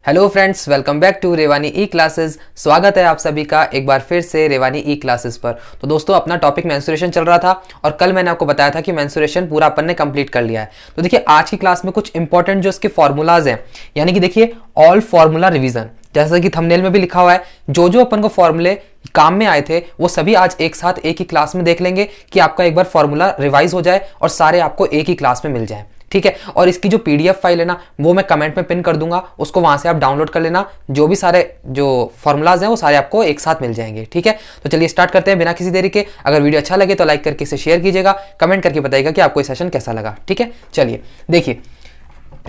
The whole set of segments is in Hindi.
Hello friends, welcome back to Revani E classes. स्वागत है आप सभी का एक बार फिर से रेवानी ई क्लासेस पर। तो दोस्तों, अपना टॉपिक मेंस्ट्रुएशन चल रहा था और कल मैंने आपको बताया था कि मेंस्ट्रुएशन पूरा अपन ने कंप्लीट कर लिया है। तो देखिए, आज की क्लास में कुछ इंपॉर्टेंट जो इसके फॉर्मूलाज हैं, यानी कि देखिए ऑल फॉर्मूला रिवीजन, जैसा कि थंबनेल में भी लिखा हुआ है, जो जो अपन को फॉर्मूले काम में आए थे वो सभी आज एक साथ एक ही क्लास में देख लेंगे कि आपका एक बार फॉर्मूला रिवाइज हो जाए और सारे आपको एक ही क्लास में मिल जाए। ठीक है। और इसकी जो पीडीएफ फाइल है ना, वो मैं कमेंट में पिन कर दूंगा, उसको वहां से आप डाउनलोड कर लेना। जो भी सारे जो फॉर्मूलाज हैं वो सारे आपको एक साथ मिल जाएंगे। ठीक है, तो चलिए स्टार्ट करते हैं बिना किसी देरी के। अगर वीडियो अच्छा लगे तो लाइक करके इसे शेयर कीजिएगा, कमेंट करके बताइएगा कि आपको ये सेशन कैसा लगा। ठीक है, चलिए देखिए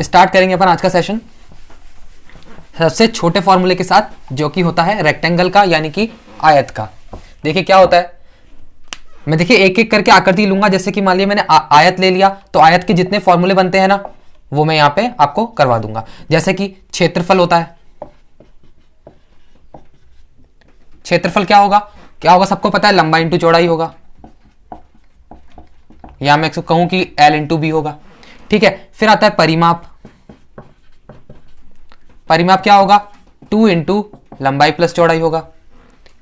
स्टार्ट करेंगे अपन आज का सेशन सबसे छोटे फॉर्मूले के साथ, जो कि होता है रेक्टेंगल का, यानी कि आयत का। देखिए क्या होता है, मैं देखिए एक एक करके आकृति लूंगा। जैसे कि मान लिया मैंने आयत ले लिया, तो आयत के जितने फॉर्मूले बनते हैं ना, वो मैं यहां पे आपको करवा दूंगा। जैसे कि क्षेत्रफल होता है, क्षेत्रफल क्या होगा सबको पता है, लंबाई इंटू चौड़ाई होगा, या मैं कहूं कि L इंटू बी होगा। ठीक है, फिर आता है परिमाप। परिमाप क्या होगा, 2 इंटू लंबाई प्लस चौड़ाई होगा।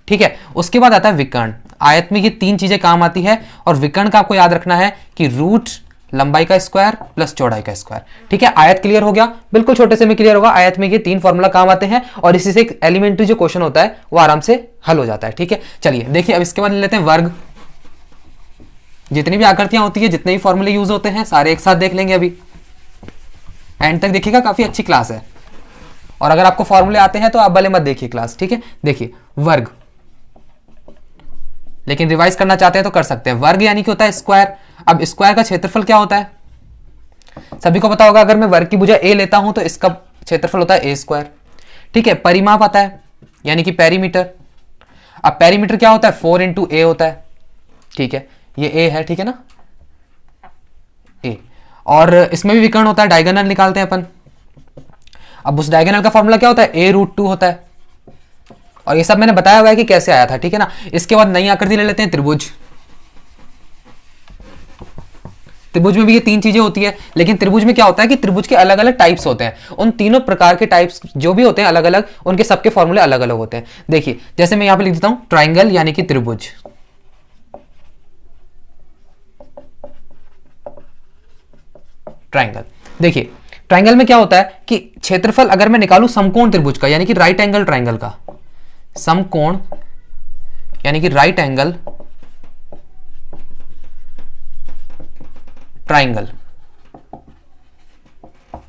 ठीक है, उसके बाद आता है विकर्ण। आयत में ये तीन चीजें काम आती है, और विकर्ण का आपको याद रखना है कि रूट लंबाई का स्क्वायर प्लस चौड़ाई का स्क्वायर। ठीक है, आयत क्लियर हो गया, बिल्कुल छोटे से में क्लियर होगा। आयत में ये तीन फॉर्मूला काम आते हैं, और इसी से एक एलिमेंट्री जो क्वेश्चन होता है वो आराम से हल हो जाता है। ठीक है, चलिए देखिए अब इसके बाद ले लेते हैं वर्ग। जितनी भी आकृतियां होती है, जितने भी फॉर्मूले यूज होते हैं, सारे एक साथ देख लेंगे। अभी एंड तक देखिएगा, काफी अच्छी क्लास है। और अगर आपको फॉर्मूले आते हैं तो आप भले मत देखिए क्लास। ठीक है, देखिए वर्ग, लेकिन रिवाइज करना चाहते हैं तो कर सकते हैं। वर्ग यानी कि होता है स्क्वायर। अब स्क्वायर का क्षेत्रफल क्या होता है, सभी को पता होगा। अगर मैं वर्ग की भुजा ए लेता हूं तो इसका क्षेत्रफल होता है ए स्क्वायर। ठीक है, परिमाप आता है, यानी कि पेरीमीटर। अब पेरीमीटर क्या होता है, 4 इंटू ए होता है। ठीक है, ये ए है, ठीक है ना, ए। और इसमें भी विकर्ण होता है, डायगोनल निकालते हैं अपन। अब उस डायगोनल का फॉर्मूला क्या होता है, ए रूट 2 होता है। और ये सब मैंने बताया हुआ है कि कैसे आया था। ठीक है ना, इसके बाद नई आकृति ले लेते हैं, त्रिभुज। त्रिभुज में भी ये तीन चीजें होती है, लेकिन त्रिभुज में क्या होता है कि त्रिभुज के अलग अलग टाइप्स होते हैं। उन तीनों प्रकार के टाइप्स जो भी होते हैं अलग अलग, उनके सबके फॉर्मूले अलग अलग होते हैं। देखिए जैसे मैं यहां पे लिख देता हूं ट्राइंगल, यानी कि त्रिभुज। ट्राइंगल, देखिए ट्राइंगल में क्या होता है कि क्षेत्रफल अगर मैं निकालूं समकोण त्रिभुज का, यानी कि राइट एंगल ट्राइंगल का, समकोण यानी कि राइट एंगल ट्राइंगल,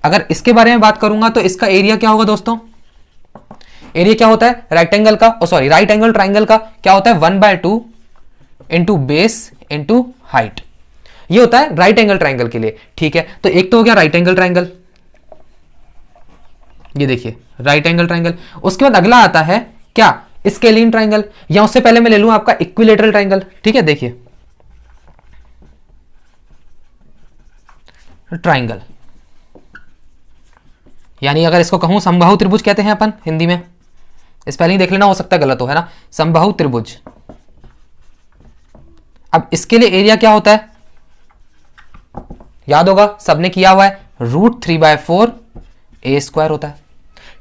अगर इसके बारे में बात करूंगा तो इसका एरिया क्या होगा दोस्तों। एरिया क्या होता है राइट एंगल का, राइट एंगल ट्राइंगल का क्या होता है, 1/2 इंटू बेस इंटू हाइट। ये होता है राइट एंगल ट्राइंगल के लिए। ठीक है, तो एक तो हो गया राइट एंगल ट्राइंगल, ये देखिए राइट एंगल ट्राइंगल। उसके बाद अगला आता है क्या, स्केलिन ट्राइंगल, या उससे पहले मैं ले लूं आपका इक्विलेटरल ट्राइंगल। ठीक है, देखिए ट्राइंगल, यानी अगर इसको कहूं समबाहु त्रिभुज कहते हैं अपन हिंदी में। स्पेलिंग देख लेना, हो सकता है गलत हो, है ना, समबाहु त्रिभुज। अब इसके लिए एरिया क्या होता है, याद होगा सबने किया हुआ है, √3/4 ए स्क्वायर होता है।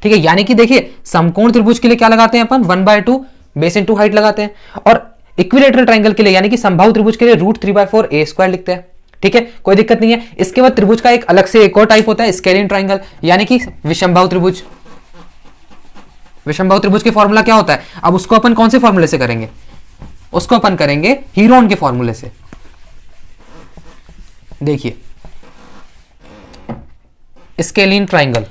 ठीक है, यानी कि देखिए समकोण त्रिभुज के लिए क्या लगाते हैं अपन, 1/2 बेस इंटू हाइट लगाते हैं, और इक्विलेटरल ट्राइंगल के लिए यानी कि समबाहु त्रिभुज के लिए √3/4 ए स्क्वायर लिखते हैं। ठीक है, कोई दिक्कत नहीं है। इसके बाद त्रिभुज का एक अलग से एक और टाइप होता है, स्केलिन ट्राइंगल, यानी कि विषमबाहु त्रिभुज। विषमबाहु त्रिभुज के फॉर्मूला क्या होता है, अब उसको अपन कौन से फॉर्मूले से करेंगे, उसको अपन करेंगे हीरोन के फॉर्मूले से। देखिए स्केलिन ट्राइंगल,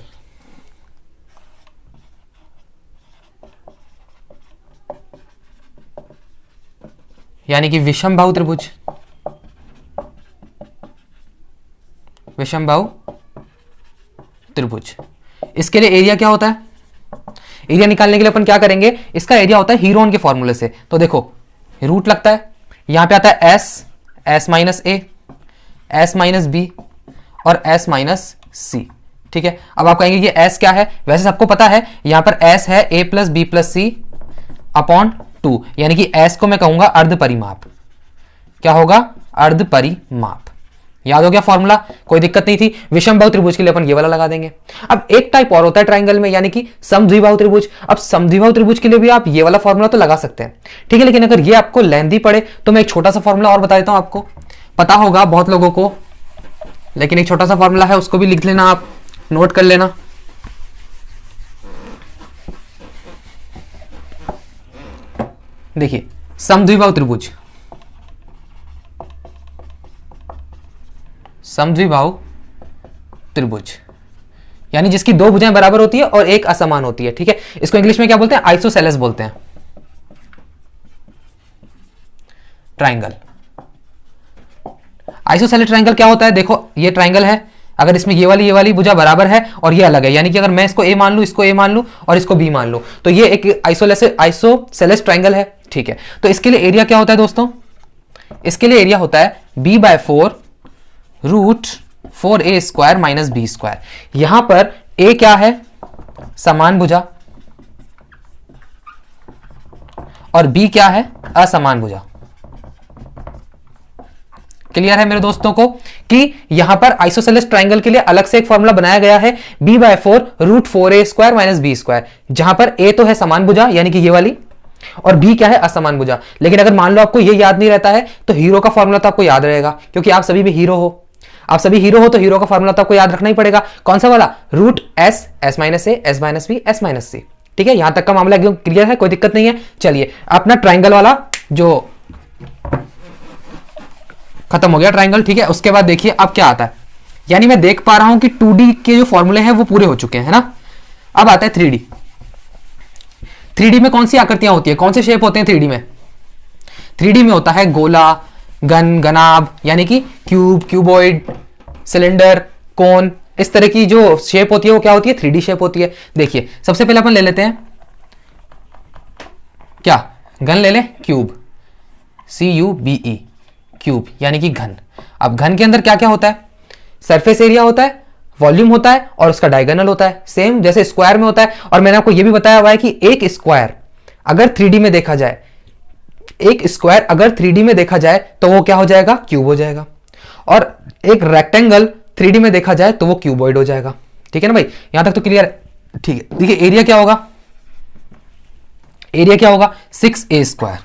यानी कि विषमबाहु त्रिभुज। विषमबाहु त्रिभुज, इसके लिए एरिया क्या होता है, एरिया निकालने के लिए अपन क्या करेंगे, इसका एरिया होता है हीरोन के फॉर्मूले से। तो देखो रूट लगता है, यहां पे आता है s माइनस ए, s माइनस बी और s माइनस सी। ठीक है, अब आप कहेंगे ये s क्या है, वैसे सबको पता है, यहां पर s है a plus B plus C upon 2, यानी कि s को मैं कहूंगा अर्ध परिमाप। क्या होगा, अर्ध परिमाप। याद हो गया फॉर्मूला, कोई दिक्कत नहीं थी। विषमबाहु त्रिभुज के लिए अपन ये वाला लगा देंगे। अब एक टाइप और होता है ट्राइंगल में, यानी कि समद्विबाहु त्रिभुज। अब समद्विबाहु त्रिभुज के लिए भी आप ये वाला फॉर्मूला तो लगा सकते हैं, ठीक है। लेकिन अगर ये आपको लेंथी पड़े तो मैं एक छोटा सा फॉर्मूला और बता देता हूं, आपको पता होगा बहुत लोगों को, लेकिन एक छोटा सा फॉर्मूला है, उसको भी लिख लेना, आप नोट कर लेना। देखिए समद्विबाहु त्रिभुज, समद्विबाहु त्रिभुज यानी जिसकी दो भुजाएं बराबर होती है और एक असमान होती है, ठीक है। इसको इंग्लिश में क्या बोलते हैं? आइसोसेलेस बोलते हैं, ट्राइंगल। आइसोसेलेस ट्राइंगल क्या होता है? देखो ये ट्राइंगल है, अगर इसमें ये वाली भुजा बराबर है और ये अलग है, यानी कि अगर मैं इसको ए मान लूं, इसको ए मान लूं और इसको बी मान लूं, तो ये एक आइसोसेलेस ट्राइंगल है, ठीक है। तो इसके लिए एरिया क्या होता है दोस्तों? इसके लिए एरिया होता है b/4 √4a² माइनस b²। यहां पर a क्या है? समान भुजा, और b क्या है? असमान भुजा। क्लियर है मेरे दोस्तों को कि यहां पर आइसोसेलेस ट्राइंगल के लिए अलग से एक फॉर्मूला बनाया गया है, b/4 √4a² माइनस b², जहां पर a तो है समान भुजा यानी कि ये वाली, और b क्या है? असमान भुजा। लेकिन अगर मान लो आपको ये याद नहीं रहता है तो हीरो का फॉर्मूला तो आपको याद रहेगा, क्योंकि आप सभी भी हीरो हो, आप सभी हीरो हो, तो हीरो का फॉर्मूला तो आपको याद रखना ही पड़ेगा। कौन सा वाला? √s, s - a, s - b, s - c, ठीक है। यहां तक का मामला एकदम क्लियर है, कोई दिक्कत नहीं है। चलिए अपना ट्राइंगल वाला जो खत्म हो गया ट्राइंगल, ठीक है। उसके बाद देखिए अब क्या आता है, यानी मैं देख पा रहा हूं कि 2D के जो फॉर्मूले हैं वो पूरे हो चुके हैं, है ना। अब आता है 3D। 3D में कौन सी आकृतियां होती है, कौन से शेप होते हैं 3D में? 3D में होता है गोला, घन, घनाभ, यानी कि क्यूब, क्यूबॉइड, सिलेंडर, कोन, इस तरह की जो शेप होती है वो क्या होती है? 3D शेप होती है। देखिए सबसे पहले अपन ले लेते हैं क्या, घन ले लें, क्यूब, CUBE, क्यूब यानी कि घन। अब घन के अंदर क्या क्या होता है? सरफेस एरिया होता है, वॉल्यूम होता है और उसका डायगोनल होता है, सेम जैसे स्क्वायर में होता है। और मैंने आपको यह भी बताया हुआ है कि एक स्क्वायर अगर 3D में देखा जाए, एक स्क्वायर अगर 3D में देखा जाए तो वो क्या हो जाएगा? क्यूब हो जाएगा। और एक रेक्टेंगल 3D में देखा जाए तो वो क्यूबॉइड हो जाएगा, ठीक है ना भाई। यहां तक तो क्लियर है, ठीक है। देखिए एरिया क्या होगा? एरिया क्या होगा? 6a²।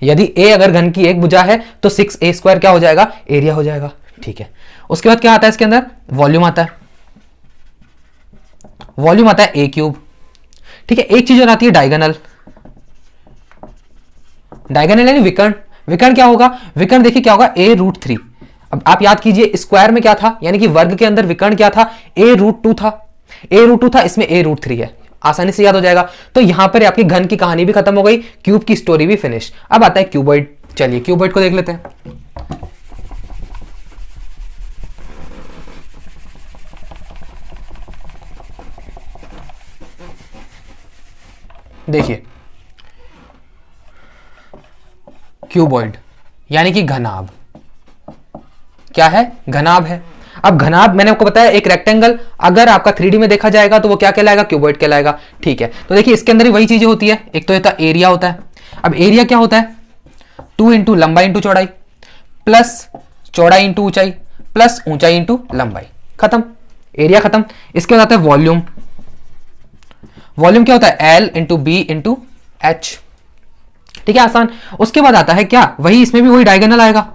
यदि a अगर घन की एक भुजा है तो 6a² क्या हो जाएगा? एरिया हो जाएगा, ठीक है। उसके बाद क्या आता है इसके अंदर? वॉल्यूम आता है, वॉल्यूम आता है a³, ठीक है। एक चीज और आती है डायगोनल। डायगोनल यानी विकर्ण। विकर्ण क्या होगा? विकर्ण देखिए क्या होगा? a√3। अब आप याद कीजिए स्क्वायर में क्या था, यानी कि वर्ग के अंदर विकर्ण क्या था? a√2 था, a√2 था, इसमें a√3 है, आसानी से याद हो जाएगा। तो यहां पर आपकी घन की कहानी भी खत्म हो गई, क्यूब की स्टोरी भी फिनिश। अब आता है क्यूबॉइड। चलिए क्यूबॉइड को देख लेते हैं। देखिए क्यूबॉइड यानी कि घनाभ। क्या है? घनाभ है। अब घनाभ मैंने आपको बताया एक रेक्टेंगल अगर आपका 3D में देखा जाएगा तो वो क्या कहलाएगा? क्यूबॉइड कहलाएगा, ठीक है। तो देखिए इसके अंदर ही वही चीजें होती है, एक तो होता है एरिया होता है। अब एरिया क्या होता है? 2 इंटू लंबाई इंटू चौड़ाई प्लस चौड़ाई इंटू ऊंचाई प्लस ऊंचाई इंटू लंबाई, खत्म, एरिया खत्म। इसके बाद आता है वॉल्यूम। वॉल्यूम क्या होता है? L into B into H, ठीक है, आसान। उसके बाद आता है क्या? वही इसमें भी वही डायगोनल आएगा,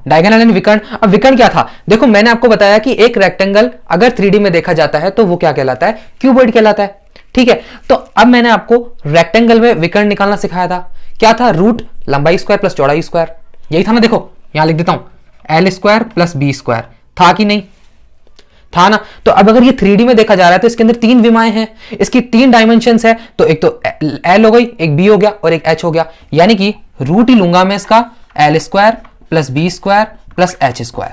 डायगोनल यानी विकर्ण। अब विकर्ण क्या था? देखो मैंने आपको बताया कि एक रेक्टेंगल अगर 3D में देखा जाता है तो वो क्या कहलाता है? क्यूबॉइड कहलाता है, ठीक है। तो अब मैंने आपको रेक्टेंगल में विकर्ण निकालना सिखाया था, क्या था? रूट लंबाई स्क्वायर प्लस चौड़ाई स्क्वायर, यही था ना। देखो यहां लिख देता हूं, L² प्लस B², था कि नहीं? था ना। तो अब अगर ये 3D में देखा जा रहा है तो इसके अंदर 3 विमाएं हैं, इसकी 3 डायमेंशंस है, तो एक तो L हो गई, एक B हो गया और एक H हो गया, यानी कि रूट ही लूंगा मैं इसका L² plus B² plus H²।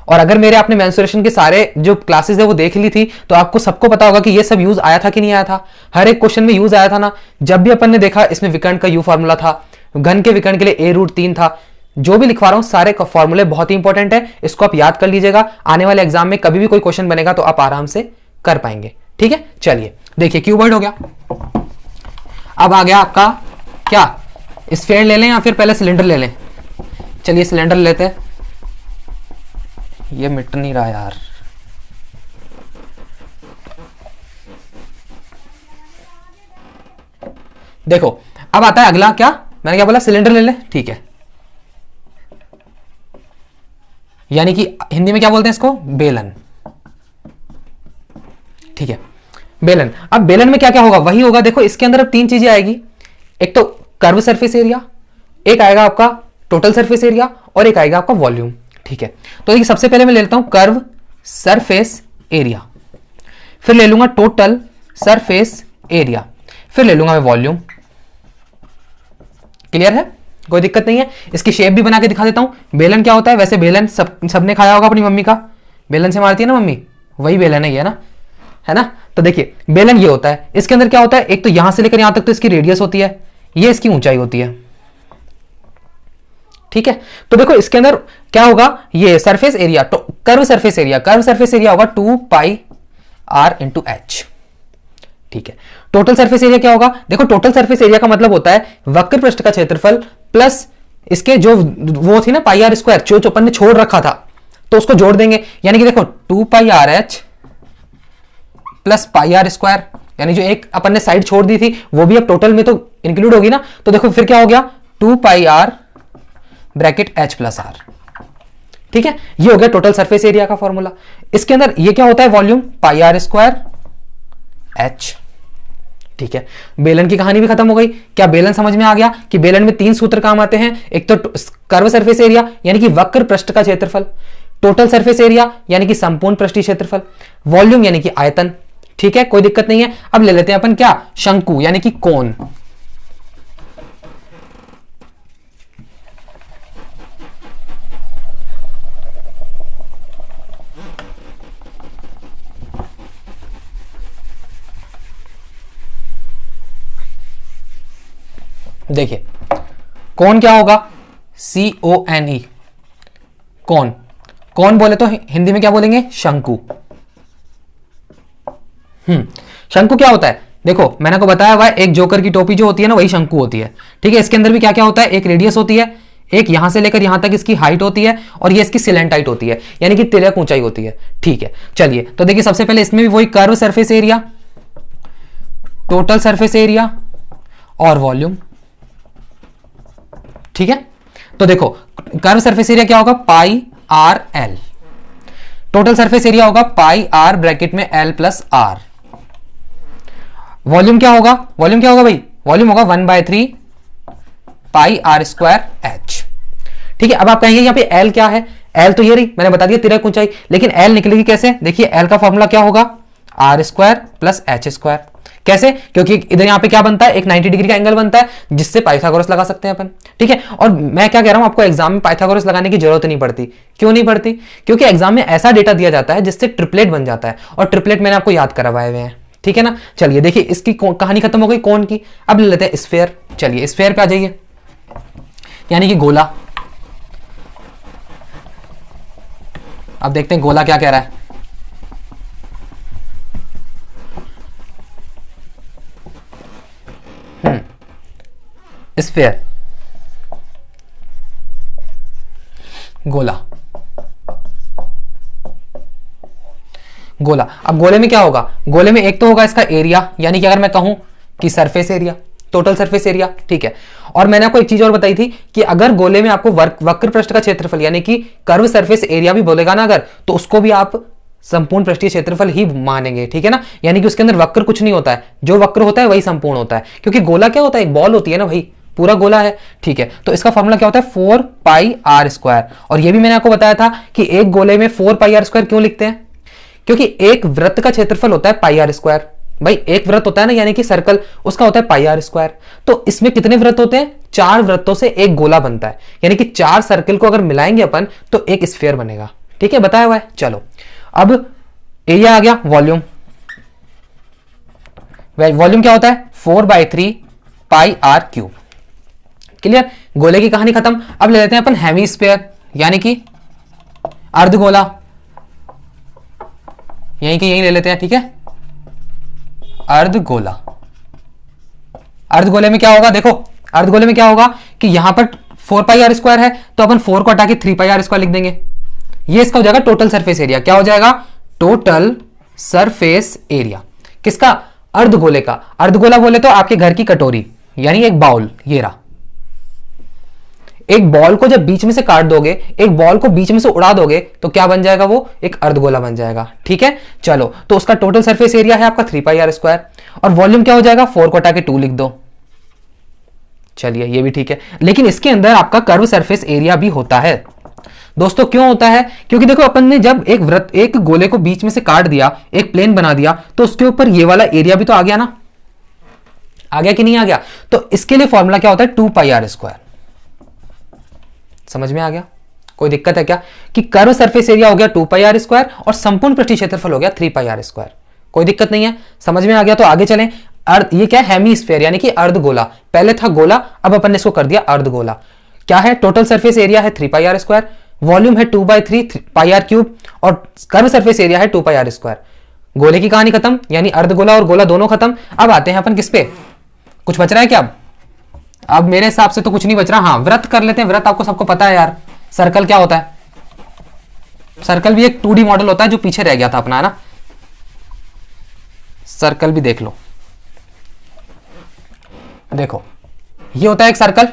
और अगर मेरे आपने मेंसुरेशन के सारे जो क्लासेस है वो देख ली थी तो आपको सबको पता होगा कि ये सब यूज आया था कि नहीं आया था, हर एक क्वेश्चन में यूज आया था ना। जब भी अपन ने देखा इसमें विकर्ण का यू फॉर्मूला था, घन के विकर्ण के लिए a√3 था। जो भी लिखवा रहा हूं सारे फॉर्मूले बहुत ही इंपॉर्टेंट है, इसको आप याद कर लीजिएगा। आने वाले एग्जाम में कभी भी कोई क्वेश्चन बनेगा तो आप आराम से कर पाएंगे, ठीक है। चलिए देखिए क्यूबॉइड हो गया। अब आ गया आपका क्या? स्फीयर ले लें या फिर पहले सिलेंडर ले लें? चलिए सिलेंडर लेते हैं, ये मिट नहीं रहा यार। देखो अब आता है अगला, क्या मैंने क्या बोला, सिलेंडर ले ले, ठीक है, यानी कि हिंदी में क्या बोलते हैं इसको, बेलन, ठीक है, बेलन। अब बेलन में क्या क्या होगा, वही होगा। देखो इसके अंदर अब तीन चीजें आएगी, एक तो कर्व सरफेस एरिया, एक आएगा आपका टोटल सरफेस एरिया, और एक आएगा आपका वॉल्यूम, ठीक है। तो देखिए सबसे पहले मैं ले लेता हूं कर्व सरफेस एरिया, फिर ले लूंगा टोटल सरफेस एरिया, फिर ले लूंगा मैं वॉल्यूम। क्लियर है, कोई दिक्कत नहीं है। इसकी शेप भी बना के दिखा देता हूं। बेलन क्या होता है, वैसे बेलन सबने खाया होगा अपनी मम्मी का, बेलन से मारती है ना मम्मी, वही बेलन है ना, है ना। तो देखिए बेलन ये होता है, इसके अंदर क्या होता है, एक तो यहां से लेकर यहां तक तो इसकी रेडियस होती है, ये इसकी ऊंचाई होती है, ठीक है। तो देखो इसके अंदर क्या होगा, ये surface area, curve surface area, curve surface area होगा 2 पाई आर इंटू एच, ठीक है। टोटल सरफेस एरिया क्या होगा, देखो टोटल सरफेस एरिया का मतलब होता है वक्र पृष्ठ का क्षेत्रफल प्लस इसके जो वो थी ना पाई आर स्क्वायर, जो अपन ने छोड़ रखा था, तो उसको जोड़ देंगे, यानी कि देखो 2 pi r h plus pi r square, यानी जो एक अपन ने साइड छोड़ दी थी वो भी अब टोटल में तो इंक्लूड होगी ना। तो देखो फिर क्या हो गया, 2 pi r bracket h plus r, ठीक है। ये हो गया टोटल सरफेस एरिया का फॉर्मूला। इसके अंदर ये क्या होता है, volume pi r square h, ठीक है। बेलन की कहानी भी खत्म हो गई। क्या बेलन समझ में आ गया कि बेलन में तीन सूत्र काम आते हैं, एक तो कर्व सरफेस एरिया यानी कि वक्र पृष्ठ का क्षेत्रफल, टोटल सरफेस एरिया यानी कि संपूर्ण पृष्ठीय क्षेत्रफल, वॉल्यूम यानी कि आयतन, ठीक है, कोई दिक्कत नहीं है। अब ले लेते हैं अपन क्या, शंकु यानी कि कोन। देखिए कौन क्या होगा, CONE, कौन, कौन बोले तो हिंदी में क्या बोलेंगे, शंकु। शंकु क्या होता है, देखो मैंने आपको बताया हुआ है, एक जोकर की टोपी जो होती है ना वही शंकु होती है, ठीक है। इसके अंदर भी क्या क्या होता है, एक रेडियस होती है, एक यहां से लेकर यहां तक इसकी हाइट होती है, और ये इसकी सिलेंट हाइट होती है, यानी कि तिलक ऊंचाई होती है, ठीक है। चलिए तो देखिए सबसे पहले इसमें भी वही curve surface area, total surface area और वॉल्यूम, ठीक है। तो देखो कर्व सरफेस एरिया क्या होगा, pi r l, total surface area होगा पाई आर ब्रैकेट में एल प्लस आर, वॉल्यूम क्या होगा, वॉल्यूम क्या होगा भाई, वॉल्यूम होगा 1/3 पाई आर स्क्वायर एच, ठीक है। अब आप कहेंगे यहाँ पे एल क्या है, एल तो ये रही, मैंने बता दिया तिरक ऊंचाई, लेकिन एल निकलेगी कैसे, देखिए एल का फॉर्मूला क्या होगा, R square plus H square. कैसे, क्योंकि इधर यहाँ पे क्या बनता है, एक 90 डिग्री का एंगल बनता है, जिससे पाइथागोरस लगा सकते हैं अपन, ठीक है। और मैं क्या कह रहा हूं, आपको एग्जाम में पाइथागोरस लगाने की जरूरत नहीं पड़ती। क्यों नहीं पड़ती, क्योंकि एग्जाम में ऐसा डेटा दिया जाता है जिससे ट्रिपलेट बन जाता है, और ट्रिपलेट मैंने आपको याद करवाए हुए हैं, ठीक है ना। चलिए देखिए इसकी कहानी खत्म हो गई कौन की। अब ले लेते हैं स्फेयर। चलिए स्फेयर पे आ जाइए, यानी कि गोला। अब देखते हैं गोला क्या कह रहा है। स्फेयर, गोला, गोला। अब गोले में क्या होगा, गोले में एक तो होगा इसका एरिया, यानी कि अगर मैं कहूं कि surface area, total surface area, ठीक है। और मैंने आपको एक चीज और बताई थी कि अगर गोले में आपको वक्र पृष्ठ का क्षेत्रफल यानी कि कर्व सरफेस एरिया भी बोलेगा ना अगर, तो उसको भी आप संपूर्ण पृष्ठीय क्षेत्रफल ही मानेंगे, ठीक है ना। यानी कि उसके अंदर वक्र कुछ नहीं होता है, जो वक्र होता है वही संपूर्ण होता है, क्योंकि गोला क्या होता है, एक बॉल होती है ना भाई, पूरा गोला है, ठीक है। तो इसका फॉर्मूला क्या होता है, 4 पाई आर स्क्वायर। और ये भी मैंने आपको बताया था कि एक गोले में 4 पाई आर स्क्वायर क्यों लिखते हैं, क्योंकि एक वृत्त का क्षेत्रफल होता है पाई आर स्क्वायर। भाई एक वृत्त होता है ना, यानी कि सर्कल, उसका होता है पाई आर स्क्वायर। तो इसमें कितने वृत्त होते हैं, 4 वृत्तों से एक गोला बनता है, यानी कि 4 सर्कल को अगर मिलाएंगे अपन तो एक स्फीयर बनेगा, ठीक है, बताया हुआ है। चलो अब एरिया आ गया, वॉल्यूम। वॉल्यूम क्या होता है, 4/3 पाई आर क्यूब। क्लियर, गोले की कहानी खत्म। अब ले लेते हैं अपन हेमीस्फीयर, यानी कि अर्धगोला, यहीं के यहीं ले लेते हैं, ठीक है, अर्धगोला। अर्धगोले में क्या होगा, देखो अर्धगोले में क्या होगा कि यहां पर 4 पाई आर स्क्वायर है, तो अपन 4 को हटा के 3 पाई आर स्क्वायर लिख देंगे। ये इसका हो जाएगा टोटल सरफेस एरिया। क्या हो जाएगा? टोटल सरफेस एरिया किसका? अर्धगोले का। अर्धगोला बोले तो आपके घर की कटोरी, यानी एक बाउल। ये रहा, एक बॉल को जब बीच में से काट दोगे, एक बॉल को बीच में से उड़ा दोगे, तो क्या बन जाएगा? वो एक अर्धगोला बन जाएगा। ठीक है, चलो, तो उसका टोटल सरफेस एरिया है आपका 3 पाई आर स्क्वायर, और वॉल्यूम क्या हो जाएगा? 4 को हटा के 2 लिख दो। चलिए, ये भी ठीक है, लेकिन इसके अंदर आपका कर्व सरफेस एरिया भी होता है। दोस्तों क्यों होता है? क्योंकि देखो, अपन ने जब एक गोले को बीच में से काट दिया, एक प्लेन बना दिया, तो उसके ऊपर ये वाला एरिया भी तो आ गया ना। आ गया कि नहीं आ गया? तो इसके लिए फॉर्मूला क्या होता है? 2 पाई आर स्क्वायर। समझ में आ गया? कोई दिक्कत है क्या? कि कर्व सरफेस एरिया हो गया 2 पाई आर स्क्वायर और संपूर्ण पृष्ठीय क्षेत्रफल हो गया 3 पाई आर स्क्वायर। कोई दिक्कत नहीं है, समझ में आ गया? तो आगे चलें। ये क्या है? हेमीस्फीयर, यानी कि अर्धगोला। पहले था गोला, अब अपन ने इसको कर दिया अर्धगोला। क्या है? टोटल सरफेस एरिया है 3 पाई आर स्क्वायर, वॉल्यूम है 2/3 पाई आर क्यूब, और कर्व सरफेस एरिया है 2 पाई आर स्क्वायर। गोले की कहानी खत्म, यानी अर्धगोला और गोला दोनों खत्म। अब आते हैं अपन किस पे? कुछ बच रहा है क्या? अब मेरे हिसाब से तो कुछ नहीं बच रहा। हाँ, वृत्त कर लेते हैं। वृत्त आपको सबको पता है यार। सर्कल क्या होता है? सर्कल भी एक 2D मॉडल होता है जो पीछे रह गया था अपना, है ना। सर्कल भी देख लो, देखो, ये होता है एक सर्कल,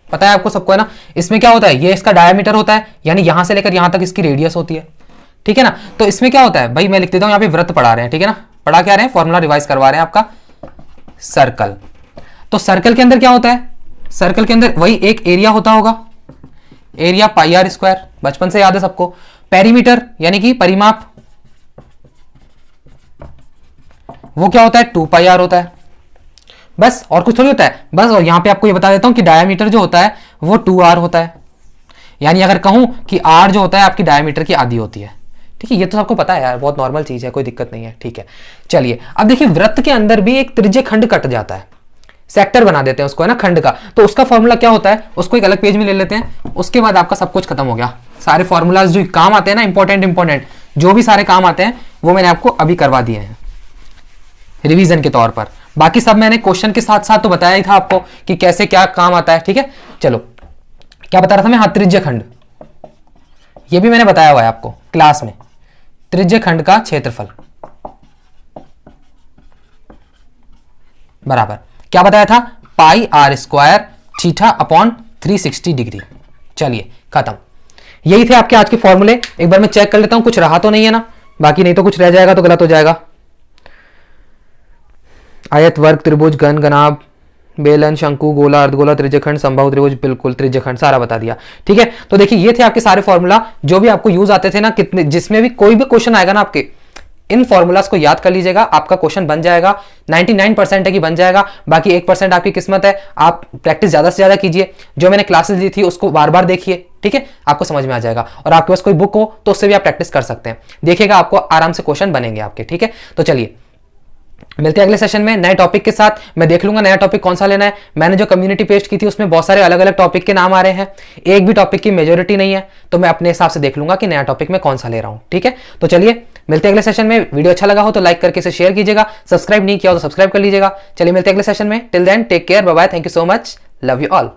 पता है आपको सबको, है ना। इसमें क्या होता है? ये इसका डायमीटर होता है, यानी यहां से लेकर यहां तक इसकी रेडियस होती है। ठीक है ना। तो इसमें क्या होता है भाई, मैं लिख देता हूं, यहाँ पे वृत्त पढ़ा रहे हैं, ठीक है ना। पढ़ा क्या रहे हैं? फॉर्मूला रिवाइज करवा रहे हैं आपका। सर्कल, तो सर्कल के अंदर क्या होता है? सर्कल के अंदर वही एक एरिया होता होगा, एरिया पाई आर स्क्वायर, बचपन से याद है सबको। पेरीमीटर यानी कि परिमाप, वो क्या होता है? 2 पाई आर होता है। बस, और कुछ थोड़ी होता है। बस, और यहां पे आपको ये बता देता हूं कि डायमीटर जो होता है वो 2r होता है, यानी अगर कहूं कि r जो होता है आपकी डायमीटर की आधी होती है। ठीक है, ये तो सबको पता है यार, बहुत नॉर्मल चीज है, कोई दिक्कत नहीं है। ठीक है, चलिए, अब देखिए, वृत्त के अंदर भी एक त्रिज्य खंड कट जाता है, सेक्टर बना देते हैं उसको, है ना, खंड का। तो उसका फॉर्मूला क्या होता है? उसको एक अलग पेज में ले लेते हैं, उसके बाद आपका सब कुछ खत्म हो गया। सारे फॉर्मूलाज जो काम आते हैं ना, इंपॉर्टेंट जो भी सारे काम आते हैं, वो मैंने आपको अभी करवा दिए हैं रिवीजन के तौर पर। बाकी सब मैंने क्वेश्चन के साथ साथ तो बताया ही था आपको कि कैसे क्या काम आता है। ठीक है, चलो, क्या बता रहा था मैं? हाँ, त्रिज्य खंड, ये भी मैंने बताया हुआ है आपको क्लास में। त्रिज्य खंड का क्षेत्रफल बराबर क्या बताया था? Pi r square theta upon 360 degree. चलिए, खत्म। यही थे आपके आज के फॉर्मूले। एक बार मैं चेक कर लेता हूं कुछ रहा तो नहीं है ना, बाकी नहीं तो कुछ रह जाएगा तो गलत हो जाएगा। आयत, वर्ग, त्रिभुज, घन, घनाभ, बेलन, शंकु, गोला, अर्धगोला, त्रिज्यखंड, समबाहु त्रिभुज, बिल्कुल त्रिज्यखंड सारा बता दिया। ठीक है, तो देखिए, ये थे आपके सारे फॉर्मूला जो भी आपको यूज आते थे ना, कितने, जिसमें भी कोई भी क्वेश्चन आएगा ना आपके, इन फॉर्मूलाज को याद कर लीजिएगा, आपका क्वेश्चन बन जाएगा। 99% है कि बन जाएगा, बाकी 1% आपकी किस्मत है। आप प्रैक्टिस ज्यादा से ज्यादा कीजिए, जो मैंने क्लासेस दी थी उसको बार बार देखिए। ठीक है, आपको समझ में आ जाएगा। और आपके पास कोई बुक हो तो उससे भी आप प्रैक्टिस कर सकते हैं, देखिएगा आपको आराम से क्वेश्चन बनेंगे आपके। ठीक है, तो चलिए, मिलते हैं अगले सेशन में नए टॉपिक के साथ। मैं देख लूंगा नया टॉपिक कौन सा लेना है। मैंने जो कम्युनिटी पेस्ट की थी उसमें बहुत सारे अलग अलग टॉपिक के नाम आ रहे हैं, एक भी टॉपिक की मेजोरिटी नहीं है, तो मैं अपने हिसाब से देख लूंगा कि नया टॉपिक मैं कौन सा ले रहा हूं। ठीक है, तो चलिए, मिलते हैं अगले सेशन में। वीडियो अच्छा लगा हो तो लाइक करके इसे शेयर कीजिएगा, सब्सक्राइब नहीं किया हो तो सब्सक्राइब कर लीजिएगा। चलिए, मिलते हैं अगले सेशन में। Till then, take care, bye bye, thank you so much, love you all.